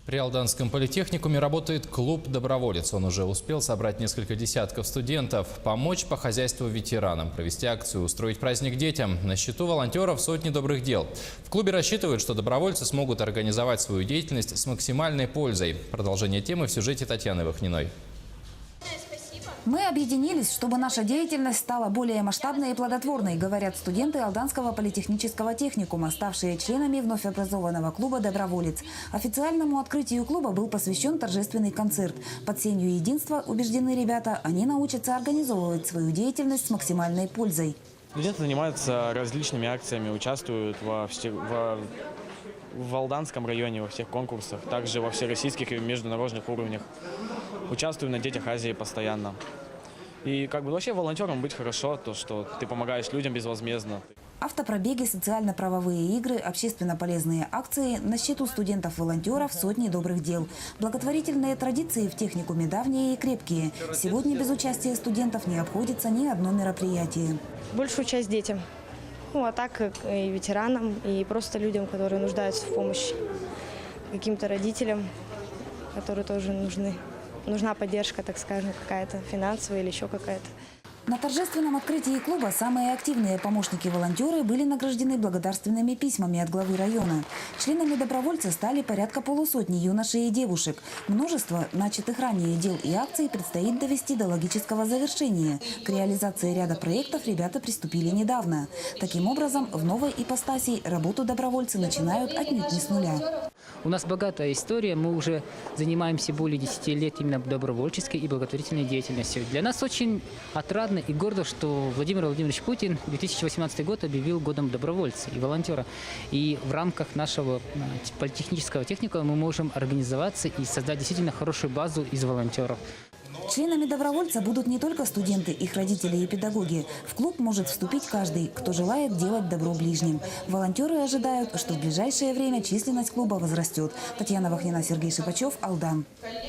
При Алданском политехникуме работает клуб «Доброволец». Он уже успел собрать несколько десятков студентов, помочь по хозяйству ветеранам, провести акцию, устроить праздник детям. На счету волонтеров сотни добрых дел. В клубе рассчитывают, что добровольцы смогут организовать свою деятельность с максимальной пользой. Продолжение темы в сюжете Татьяны Вахниной. Мы объединились, чтобы наша деятельность стала более масштабной и плодотворной, говорят студенты Алданского политехнического техникума, ставшие членами вновь образованного клуба «Доброволец». Официальному открытию клуба был посвящен торжественный концерт. Под сенью единства, убеждены ребята, они научатся организовывать свою деятельность с максимальной пользой. Студенты занимаются различными акциями, участвуют в Алданском районе во всех конкурсах, также во всероссийских и международных уровнях. Участвую на Детях Азии постоянно. И вообще волонтером быть хорошо, то что ты помогаешь людям безвозмездно. Автопробеги, социально-правовые игры, общественно полезные акции, на счету студентов-волонтеров сотни добрых дел. Благотворительные традиции в техникуме давние и крепкие. Сегодня без участия студентов не обходится ни одно мероприятие. Большую часть детям. А так и ветеранам, и просто людям, которые нуждаются в помощи. Каким-то родителям, которые тоже нужны. Нужна поддержка, так скажем, какая-то финансовая или еще какая-то. На торжественном открытии клуба самые активные помощники-волонтеры были награждены благодарственными письмами от главы района. Членами добровольца стали порядка полусотни юношей и девушек. Множество начатых ранее дел и акций предстоит довести до логического завершения. К реализации ряда проектов ребята приступили недавно. Таким образом, в новой ипостаси работу добровольцы начинают отнюдь не с нуля. У нас богатая история, мы уже занимаемся более 10 лет именно добровольческой и благотворительной деятельностью. Для нас очень отрадно и гордо, что Владимир Владимирович Путин 2018 год объявил годом добровольца и волонтера. И в рамках нашего политехнического техникума мы можем организоваться и создать действительно хорошую базу из волонтеров. Членами добровольца будут не только студенты, их родители и педагоги. В клуб может вступить каждый, кто желает делать добро ближним. Волонтеры ожидают, что в ближайшее время численность клуба возрастет. Татьяна Вахнина, Сергей Шипачев, Алдан.